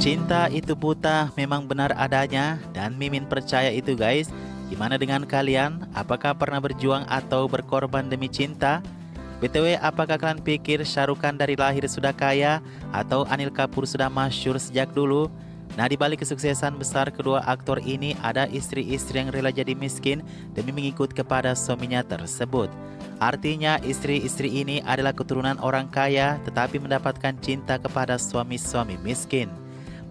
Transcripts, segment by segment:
Cinta itu buta memang benar adanya dan Mimin percaya itu guys. Gimana dengan kalian? Apakah pernah berjuang atau berkorban demi cinta? BTW, apakah kalian pikir Shah Rukh Khan dari lahir sudah kaya atau Anil Kapoor sudah masyhur sejak dulu? Nah, di balik kesuksesan besar kedua aktor ini ada istri-istri yang rela jadi miskin demi mengikut kepada suaminya tersebut. Artinya istri-istri ini adalah keturunan orang kaya tetapi mendapatkan cinta kepada suami-suami miskin.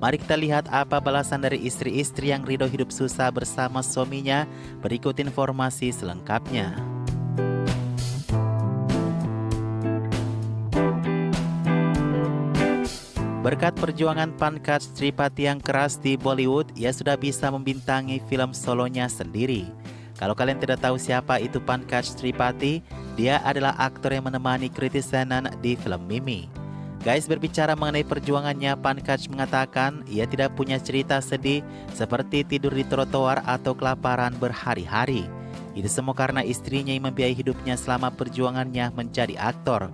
Mari kita lihat apa balasan dari istri-istri yang ridho hidup susah bersama suaminya. Berikut informasi selengkapnya. Berkat perjuangan Pankaj Tripathi yang keras di Bollywood, ia sudah bisa membintangi film solonya sendiri. Kalau kalian tidak tahu siapa itu Pankaj Tripathi, dia adalah aktor yang menemani Kriti Sanon di film Mimi. Guys, berbicara mengenai perjuangannya, Pankaj mengatakan ia tidak punya cerita sedih seperti tidur di trotoar atau kelaparan berhari-hari. Itu semua karena istrinya yang membiayai hidupnya selama perjuangannya menjadi aktor.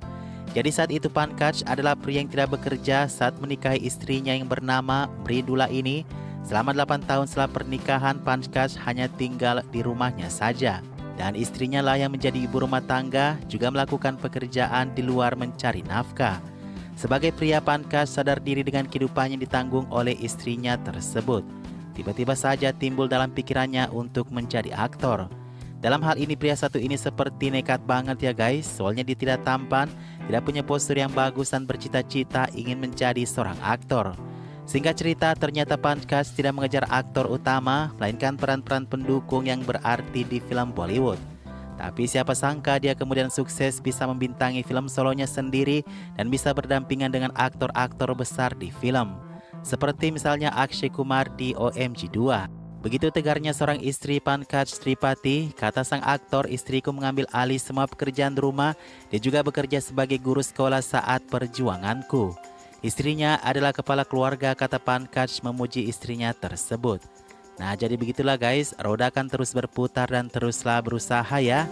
Jadi saat itu Pankaj adalah pria yang tidak bekerja saat menikahi istrinya yang bernama Mridula ini. Selama 8 tahun setelah pernikahan, Pankaj hanya tinggal di rumahnya saja. Dan istrinya lah yang menjadi ibu rumah tangga, juga melakukan pekerjaan di luar mencari nafkah. Sebagai pria, Pankaj sadar diri dengan kehidupan yang ditanggung oleh istrinya tersebut. Tiba-tiba saja timbul dalam pikirannya untuk menjadi aktor. Dalam hal ini pria satu ini seperti nekat banget ya guys, soalnya dia tidak tampan, tidak punya postur yang bagus dan bercita-cita ingin menjadi seorang aktor. Singkat cerita, ternyata Pankaj tidak mengejar aktor utama, melainkan peran-peran pendukung yang berarti di film Bollywood. Tapi siapa sangka dia kemudian sukses bisa membintangi film solonya sendiri dan bisa berdampingan dengan aktor-aktor besar di film. Seperti misalnya Akshay Kumar di OMG 2. Begitu tegarnya seorang istri Pankaj Tripathi, kata sang aktor, istriku mengambil alih semua pekerjaan di rumah. Dia juga bekerja sebagai guru sekolah saat perjuanganku. Istrinya adalah kepala keluarga, kata Pankaj memuji istrinya tersebut. Nah, jadi begitulah guys, roda akan terus berputar dan teruslah berusaha ya.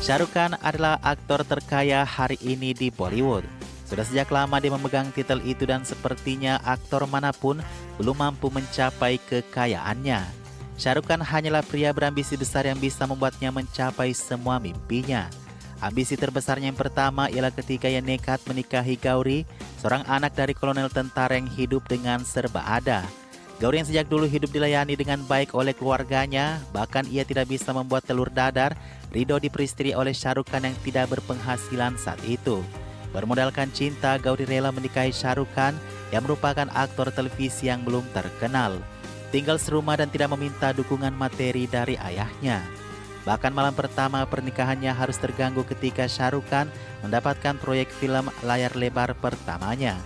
Shah Rukh Khan adalah aktor terkaya hari ini di Bollywood. Sudah sejak lama dia memegang titel itu dan sepertinya aktor manapun belum mampu mencapai kekayaannya. Shah Rukh Khan hanyalah pria berambisi besar yang bisa membuatnya mencapai semua mimpinya. Ambisi terbesarnya yang pertama ialah ketika ia nekat menikahi Gauri, seorang anak dari kolonel tentara yang hidup dengan serba ada. Gauri yang sejak dulu hidup dilayani dengan baik oleh keluarganya, bahkan ia tidak bisa membuat telur dadar, ridho diperistri oleh Shah Rukh Khan yang tidak berpenghasilan saat itu. Bermodalkan cinta, Gauri rela menikahi Shah Rukh Khan yang merupakan aktor televisi yang belum terkenal. Tinggal serumah dan tidak meminta dukungan materi dari ayahnya. Bahkan malam pertama pernikahannya harus terganggu ketika Shah Rukh Khan mendapatkan proyek film layar lebar pertamanya.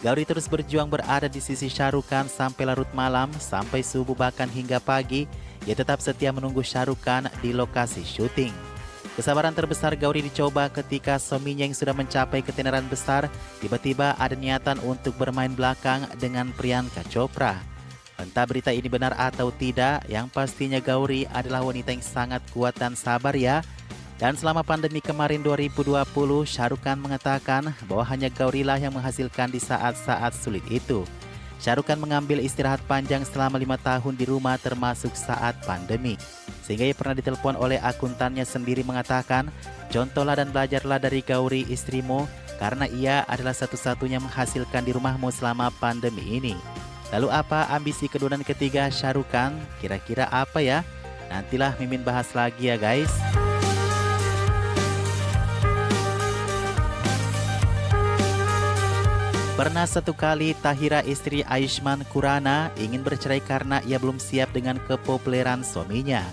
Gauri terus berjuang berada di sisi Shah Rukh Khan sampai larut malam, sampai subuh bahkan hingga pagi. Ia tetap setia menunggu Shah Rukh Khan di lokasi syuting. Kesabaran terbesar Gauri dicoba ketika suaminya yang sudah mencapai ketenaran besar, tiba-tiba ada niatan untuk bermain belakang dengan Priyanka Chopra. Entah berita ini benar atau tidak, yang pastinya Gauri adalah wanita yang sangat kuat dan sabar ya. Dan selama pandemi kemarin 2020, Shah Rukh Khan mengatakan bahwa hanya Gauri lah yang menghasilkan di saat-saat sulit itu. Shah Rukh Khan mengambil istirahat panjang selama 5 tahun di rumah termasuk saat pandemi. Sehingga ia pernah ditelepon oleh akuntannya sendiri mengatakan, contohlah dan belajarlah dari Gauri istrimu karena ia adalah satu-satunya menghasilkan di rumahmu selama pandemi ini. Lalu apa ambisi kedua dan ketiga Shah Rukh Khan? Kira-kira apa ya? Nantilah Mimin bahas lagi ya guys. Pernah satu kali Tahira istri Ayushmann Khurrana ingin bercerai karena ia belum siap dengan kepopuleran suaminya.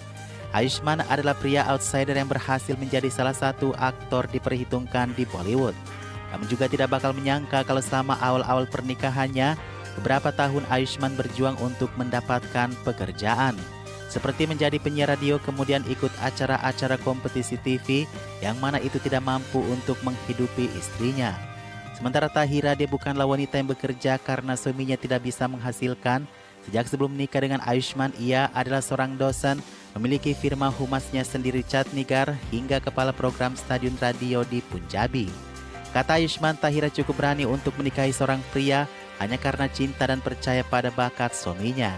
Ayushmann adalah pria outsider yang berhasil menjadi salah satu aktor diperhitungkan di Bollywood. Kamu juga tidak bakal menyangka kalau selama awal-awal pernikahannya, beberapa tahun Ayushmann berjuang untuk mendapatkan pekerjaan. Seperti menjadi penyiar radio kemudian ikut acara-acara kompetisi TV yang mana itu tidak mampu untuk menghidupi istrinya. Sementara Tahira dia bukanlah wanita yang bekerja karena suaminya tidak bisa menghasilkan. Sejak sebelum menikah dengan Ayushmann, ia adalah seorang dosen memiliki firma humasnya sendiri Chatnigar hingga kepala program stadion radio di Punjabi. Kata Ayushmann, Tahira cukup berani untuk menikahi seorang pria hanya karena cinta dan percaya pada bakat suaminya.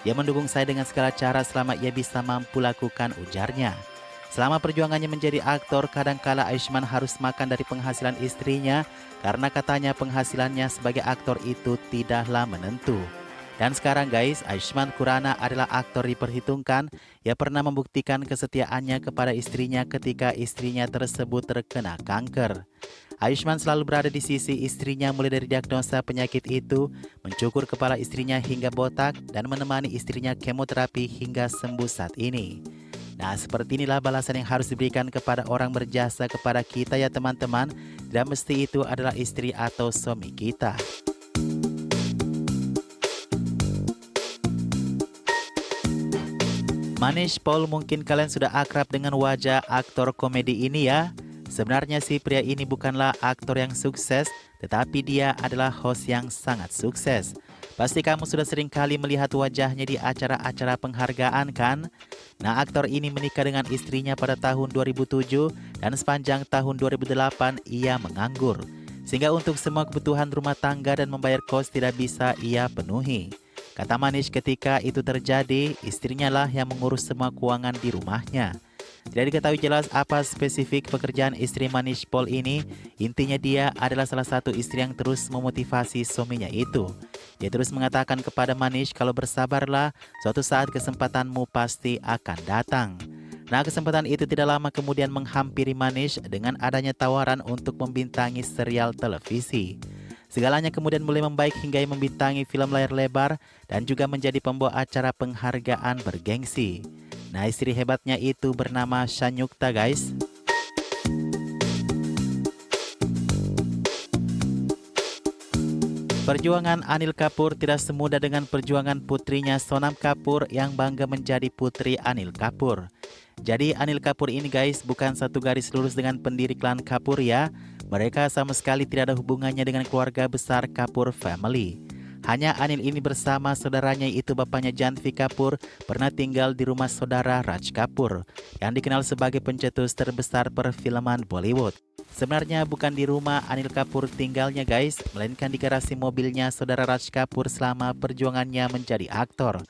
Dia mendukung saya dengan segala cara selama ia bisa mampu lakukan, ujarnya. Selama perjuangannya menjadi aktor, kadangkala Ayushmann harus makan dari penghasilan istrinya karena katanya penghasilannya sebagai aktor itu tidaklah menentu. Dan sekarang guys, Ayushmann Khurrana adalah aktor diperhitungkan. Ia pernah membuktikan kesetiaannya kepada istrinya ketika istrinya tersebut terkena kanker. Ayushmann selalu berada di sisi istrinya mulai dari diagnosa penyakit itu, mencukur kepala istrinya hingga botak, dan menemani istrinya kemoterapi hingga sembuh saat ini. Nah, seperti inilah balasan yang harus diberikan kepada orang berjasa kepada kita ya teman-teman. Dan mesti itu adalah istri atau suami kita. Manish Paul, mungkin kalian sudah akrab dengan wajah aktor komedi ini ya. Sebenarnya sih pria ini bukanlah aktor yang sukses, tetapi dia adalah host yang sangat sukses. Pasti kamu sudah sering kali melihat wajahnya di acara-acara penghargaan kan? Nah, aktor ini menikah dengan istrinya pada tahun 2007 dan sepanjang tahun 2008 ia menganggur. Sehingga untuk semua kebutuhan rumah tangga dan membayar kos tidak bisa ia penuhi. Kata Manish, ketika itu terjadi, istrinya lah yang mengurus semua keuangan di rumahnya. Tidak diketahui jelas apa spesifik pekerjaan istri Manish Paul ini. Intinya dia adalah salah satu istri yang terus memotivasi suaminya itu. Dia terus mengatakan kepada Manish kalau bersabarlah, suatu saat kesempatanmu pasti akan datang. Nah, kesempatan itu tidak lama kemudian menghampiri Manish dengan adanya tawaran untuk membintangi serial televisi. Segalanya kemudian mulai membaik hingga ia membintangi film layar lebar dan juga menjadi pembawa acara penghargaan bergengsi. Nah, istri hebatnya itu bernama Sanyukta guys. Perjuangan Anil Kapoor tidak semudah dengan perjuangan putrinya Sonam Kapoor yang bangga menjadi putri Anil Kapoor. Jadi Anil Kapoor ini guys bukan satu garis lurus dengan pendiri klan Kapoor ya. Mereka sama sekali tidak ada hubungannya dengan keluarga besar Kapoor family. Hanya Anil ini bersama saudaranya yaitu bapaknya Janvi Kapoor pernah tinggal di rumah saudara Raj Kapoor yang dikenal sebagai pencetus terbesar perfilman Bollywood. Sebenarnya bukan di rumah Anil Kapoor tinggalnya guys, melainkan di garasi mobilnya saudara Raj Kapoor selama perjuangannya menjadi aktor.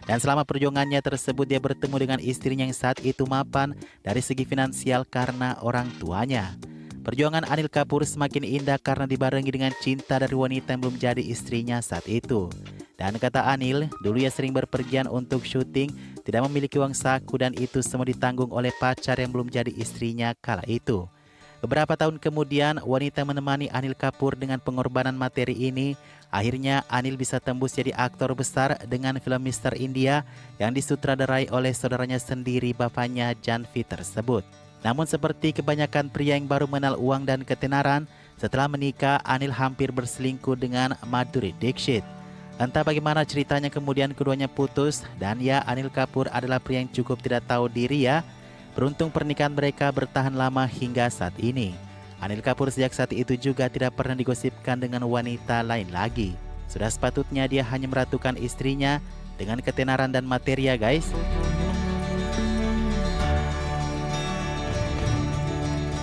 Dan selama perjuangannya tersebut dia bertemu dengan istrinya yang saat itu mapan dari segi finansial karena orang tuanya. Perjuangan Anil Kapoor semakin indah karena dibarengi dengan cinta dari wanita yang belum jadi istrinya saat itu. Dan kata Anil, dulu ia sering berpergian untuk syuting, tidak memiliki uang saku dan itu semua ditanggung oleh pacar yang belum jadi istrinya kala itu. Beberapa tahun kemudian, wanita menemani Anil Kapoor dengan pengorbanan materi ini. Akhirnya Anil bisa tembus jadi aktor besar dengan film Mr. India yang disutradarai oleh saudaranya sendiri bapaknya Janvi tersebut. Namun seperti kebanyakan pria yang baru mengenal uang dan ketenaran, setelah menikah Anil hampir berselingkuh dengan Madhuri Dixit. Entah bagaimana ceritanya kemudian keduanya putus dan ya Anil Kapoor adalah pria yang cukup tidak tahu diri ya. Beruntung pernikahan mereka bertahan lama hingga saat ini. Anil Kapoor sejak saat itu juga tidak pernah digosipkan dengan wanita lain lagi. Sudah sepatutnya dia hanya meratukan istrinya dengan ketenaran dan materi ya guys.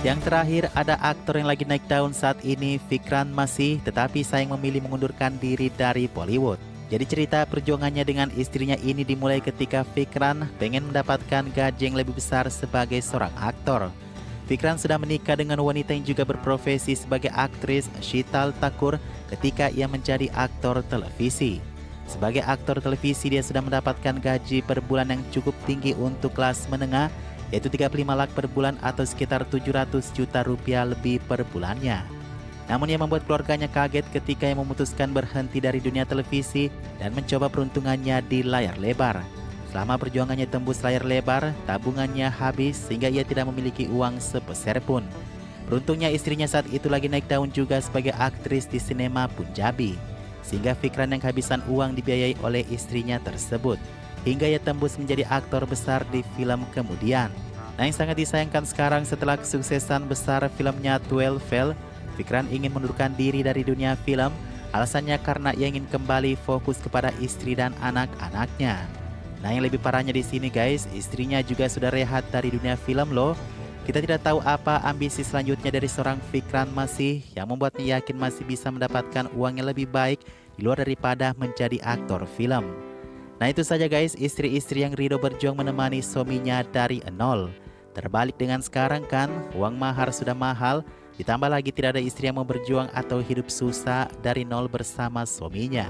Yang terakhir ada aktor yang lagi naik daun saat ini, Vikram Masih, tetapi sayang memilih mengundurkan diri dari Bollywood. Jadi cerita perjuangannya dengan istrinya ini dimulai ketika Vikram pengen mendapatkan gaji yang lebih besar sebagai seorang aktor. Vikram sudah menikah dengan wanita yang juga berprofesi sebagai aktris, Sheetal Thakur, ketika ia menjadi aktor televisi. Sebagai aktor televisi dia sudah mendapatkan gaji per bulan yang cukup tinggi untuk kelas menengah, yaitu 35 lakh per bulan atau sekitar 700 juta rupiah lebih per bulannya. Namun yang membuat keluarganya kaget ketika ia memutuskan berhenti dari dunia televisi dan mencoba peruntungannya di layar lebar. Selama perjuangannya tembus layar lebar, tabungannya habis sehingga ia tidak memiliki uang sepeser pun. Beruntungnya istrinya saat itu lagi naik daun juga sebagai aktris di sinema Punjabi, sehingga Vikram yang kehabisan uang dibiayai oleh istrinya tersebut, hingga ia tembus menjadi aktor besar di film kemudian. Nah, yang sangat disayangkan sekarang setelah kesuksesan besar filmnya 12 Fail, Vikram ingin mundurkan diri dari dunia film. Alasannya karena ia ingin kembali fokus kepada istri dan anak-anaknya. Nah, yang lebih parahnya di sini guys, istrinya juga sudah rehat dari dunia film loh. Kita tidak tahu apa ambisi selanjutnya dari seorang Fikran Masih yang membuatnya yakin masih bisa mendapatkan uang yang lebih baik di luar daripada menjadi aktor film. Nah, itu saja guys, istri-istri yang ridho berjuang menemani suaminya dari nol. Terbalik dengan sekarang kan, uang mahar sudah mahal, ditambah lagi tidak ada istri yang mau berjuang atau hidup susah dari nol bersama suaminya.